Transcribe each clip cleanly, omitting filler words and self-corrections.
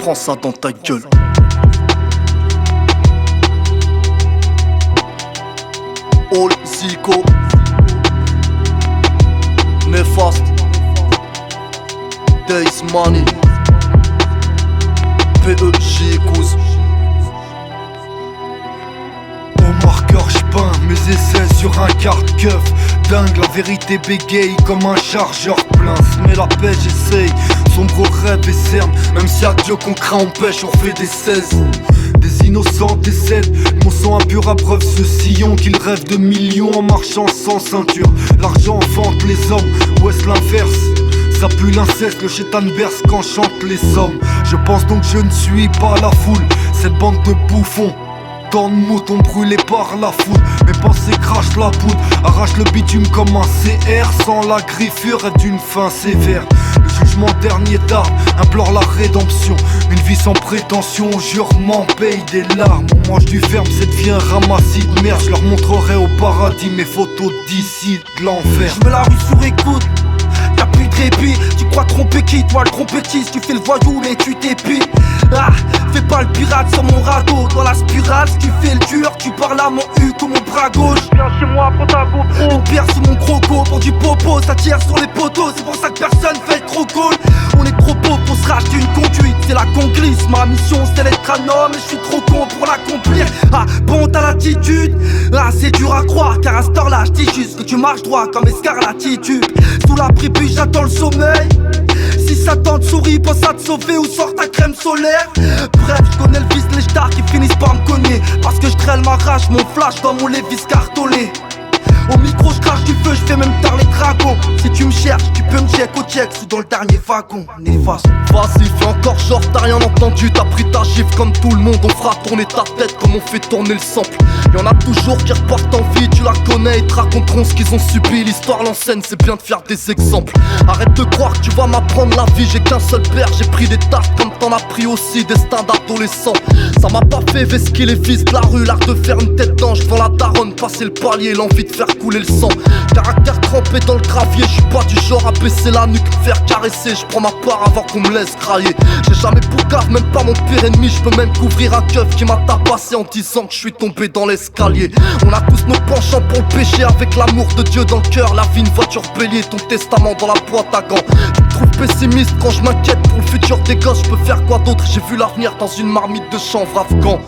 Prends ça dans ta gueule. All Zico Néfaste Days Money PEJ Cous. Au marqueur j'peins mes essais sur un carte-keuf. Dingue, la vérité bégaye comme un chargeur plein. Se met la paix, j'essaye, sombre rêve et cerne. Même si à Dieu qu'on craint on pêche, on fait des 16. Des innocents décèdent, mon sang impur à preuve ce sillon qu'ils rêvent de millions en marchant sans ceinture. L'argent enfante les hommes, ou est-ce l'inverse? Ça pue l'inceste, le chétan berce quand chante les sommes. Je pense donc je ne suis pas la foule, cette bande de bouffons. Tant de moutons brûlés par la foudre. Mes pensées crachent la poudre, arrachent le bitume comme un CR. Sans la griffure et d'une fin sévère. Le jugement dernier d'armes implore la rédemption. Une vie sans prétention, jurement paye des larmes. On mange du ferme, cette vie un ramassis de merde. Je leur montrerai au paradis mes photos d'ici, de l'enfer. Je mets la rue sur écoute, y'a plus de répit. Tu crois tromper qui, toi le trompettiste? Tu fais le voyou mais tu t'épies. Ah, fais pas le pirate sur mon radeau. Dans la spirale, si tu fais le dur, tu parles à mon U comme mon bras gauche. Viens chez moi, prends ta GoPro. Une pierre sur mon croco pour du popo, ça tire sur les poteaux. C'est pour ça que personne fait le trop cool. On est trop pauvre pour se racheter une conduite, c'est la conglisse. Ma mission c'est d'être un homme et je suis trop con pour l'accomplir. Ah, bon t'as l'attitude, ah c'est dur à croire. Car à cette heure là, je dis juste que tu marches droit comme escarlatitude. Sous la prépuce, j'attends le sommeil. Si ça tente souris, pense à te sauver ou sort ta crème solaire. Bref, je connais le vice, les stars qui finissent par me cogner. Parce que je traîne ma rage, mon flash dans mon Lévis cartonné. Au micro, je crache du feu, je fais même tard les dragons. Si tu me cherches, tu peux me check au check ou dans le dernier wagon. Néfaste. Vas-y, fais encore genre t'as rien entendu. T'as pris ta gifle comme tout le monde. On fera tourner ta tête comme on fait tourner le sample. Y'en a toujours qui repartent en vie, tu la connais. Ils te raconteront ce qu'ils ont subi. L'histoire l'enseigne, c'est bien de faire des exemples. Arrête de croire que tu vas m'apprendre la vie. J'ai qu'un seul père, j'ai pris des tartes comme t'en as pris aussi. Destin d'adolescent. Ça m'a pas fait vesquer les fils de la rue. L'art de faire une tête d'ange devant la daronne. Passer le palier, l'envie de faire couler le sang. Caractère trempé dans le gravier. Je suis pas du genre à baisser la nuque, me faire caresser. Je prends ma part avant qu'on me laisse crailler. J'ai jamais poucave, même pas mon pire ennemi. Je peux même couvrir un keuf qui m'a tabassé en disant que je suis tombé dans l'escalier. On a tous nos penchants pour le péché. Avec l'amour de Dieu dans le cœur, la vie une voiture bélier. Ton testament dans la boîte à gants. Tu me trouves pessimiste quand je m'inquiète pour le futur des gosses. Je peux faire quoi d'autre? J'ai vu l'avenir dans une marmite de chanvre afghan.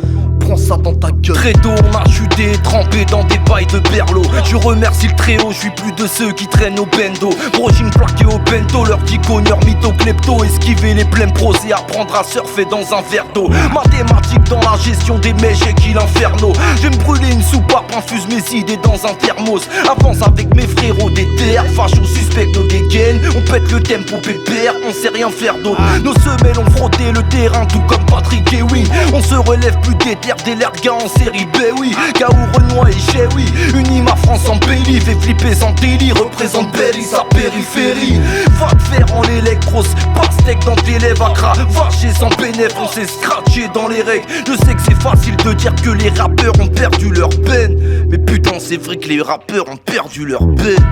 Prends ça dans ta gueule. Très tôt on a chuté, trempé dans des pailles de berlot. Je remercie le très haut, je suis plus de ceux qui traînent au bendo. Brojing plaqué au bento, leur diconneur mytho klepto. Esquiver les pleines pros et apprendre à surfer dans un verre d'eau. Mathématiques dans la gestion des mèches et qu'il inferno. J'aime brûler une soupape, infuse mes idées dans un thermos. Avance avec mes frérots des terres, facho suspect nos dégaines. On pète le tempo pépère, on sait rien faire d'autre. Nos semelles ont frotté le terrain tout comme Patrick Ewing. On se relève plus déter des l'air de gars en série B, oui. K.O. Renoir et G, oui. Unis ma France en Béli, fait flipper sans délit. Représente Belly, sa périphérie. Va te faire en l'électros, pastèque dans tes lèvres, accra. Vacher sans bénéf, on s'est scratché dans les règles. Je sais que c'est facile de dire que les rappeurs ont perdu leur peine. Mais putain, c'est vrai que les rappeurs ont perdu leur peine.